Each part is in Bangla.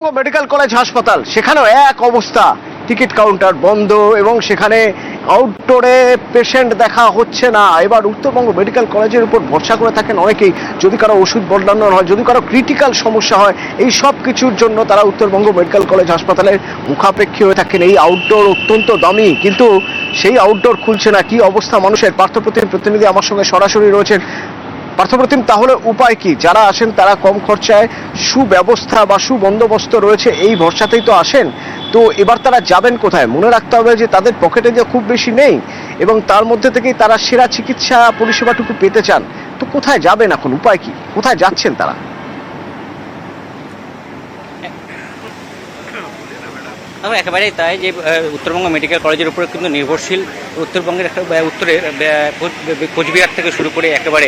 মেডিকেল কলেজ হাসপাতাল সেখানেও এক অবস্থা, টিকিট কাউন্টার বন্ধ এবং সেখানে আউটডোরে পেশেন্ট দেখা হচ্ছে না। এবার উত্তরবঙ্গ মেডিকেল কলেজের উপর ভরসা করে থাকেন অনেকেই, যদি কারো ওষুধ বদলানো হয়, যদি কারো ক্রিটিক্যাল সমস্যা হয়, এই সব কিছুর জন্য তারা উত্তরবঙ্গ মেডিকেল কলেজ হাসপাতালের মুখাপেক্ষী হয়ে থাকেন। এই আউটডোর অত্যন্ত দামি, কিন্তু সেই আউটডোর খুলছে না। কি অবস্থা মানুষের? পার্থপ্রতিম প্রতিনিধি আমার সঙ্গে সরাসরি রয়েছেন। পার্থপ্রতিম, তাহলে উপায় কি? যারা আসেন তারা কম খরচায় সুব্যবস্থা বা সুবন্দোবস্ত রয়েছে এই ভরসাতেই তো আসেন, তো এবার তারা যাবেন কোথায়? মনে রাখতে হবে যে তাদের পকেটে যে খুব বেশি নেই এবং তার মধ্যে থেকেই তারা সেরা চিকিৎসা পরিষেবাটুকু পেতে চান। তো কোথায় যাবেন এখন? উপায় কি? কোথায় যাচ্ছেন তারা? একেবারেই তাই, যে উত্তরবঙ্গ মেডিকেল কলেজের উপরে কিন্তু নির্ভরশীল উত্তরবঙ্গের উত্তরে কোচবিহার থেকে শুরু করে একেবারে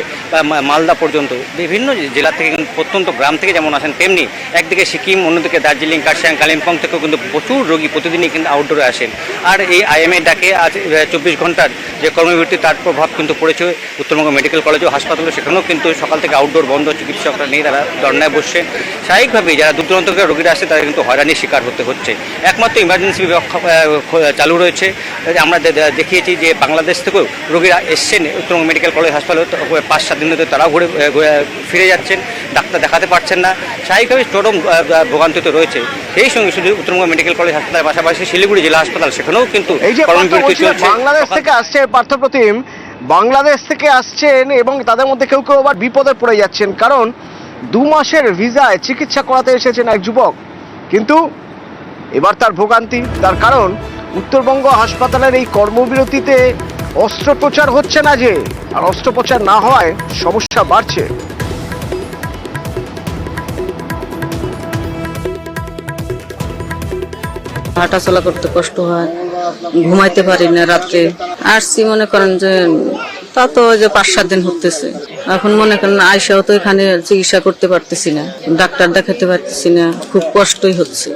মালদা পর্যন্ত বিভিন্ন জেলা থেকে, প্রত্যন্ত গ্রাম থেকে যেমন আসেন, তেমনি একদিকে সিকিম, অন্যদিকে দার্জিলিং, কার্শিয়াং, কালিম্পং থেকেও কিন্তু প্রচুর রোগী প্রতিদিনই কিন্তু আউটডোরে আসেন। আর এই আইএমএ ডাকে আজ 24 ঘন্টার যে কর্মবিরতি, তার প্রভাব কিন্তু পড়েছে উত্তরবঙ্গ মেডিকেল কলেজ ও হাসপাতালে। সেখানেও কিন্তু সকাল থেকে আউটডোর বন্ধ, চিকিৎসকরা নেই, তারা ধর্নায় বসছেন। স্বাভাবিকভাবেই যারা দূর দূরান্ত থেকে রোগীরা আসে তারা কিন্তু হয়রানির শিকার হতে হচ্ছে। একমাত্র ইমার্জেন্সি বিভাগ চালু রয়েছে। আমরা দেখিয়েছি যে বাংলাদেশ থেকেও রোগীরা এসছেন উত্তরবঙ্গ মেডিকেল কলেজ হাসপাতালে, 5-7 দিন ধরে তারাও ঘুরে ফিরে যাচ্ছেন, ডাক্তার দেখাতে পারছেন না। স্বাভাবিকভাবে চরম ভোগান্তিতে রয়েছে। সেই সঙ্গে শুধু উত্তরবঙ্গ মেডিকেল কলেজ হাসপাতালের পাশাপাশি শিলিগুড়ি জেলা হাসপাতাল, সেখানেও কিন্তু বাংলাদেশ থেকে আসছে পার্থপ্রতিম, বাংলাদেশ থেকে আসছেন এবং তাদের মধ্যে কেউ কেউ আবার বিপদে পড়ে যাচ্ছেন, কারণ 2 মাসের ভিসায় চিকিৎসা করাতে এসেছেন এক যুবক, কিন্তু এবার তার ভোগান্তি। তার কারণ উত্তরবঙ্গ হাসপাতালের এই কর্মবিরতিতে অস্ত্রোপচার হচ্ছে না, যে আর অস্ত্রোপচার না হওয়ায় সমস্যা বাড়ছে। হাঁটাচলা করতে কষ্ট হয়, ঘুমাইতে পারি না রাত্রে। আসছি মনে করেন যে তা তো যে 5-7 দিন হতেছে। এখন মনে করেন আয়সাও তো এখানে চিকিৎসা করতে পারতেছি না, ডাক্তার দেখাতে পারতেছি না, খুব কষ্টই হচ্ছে।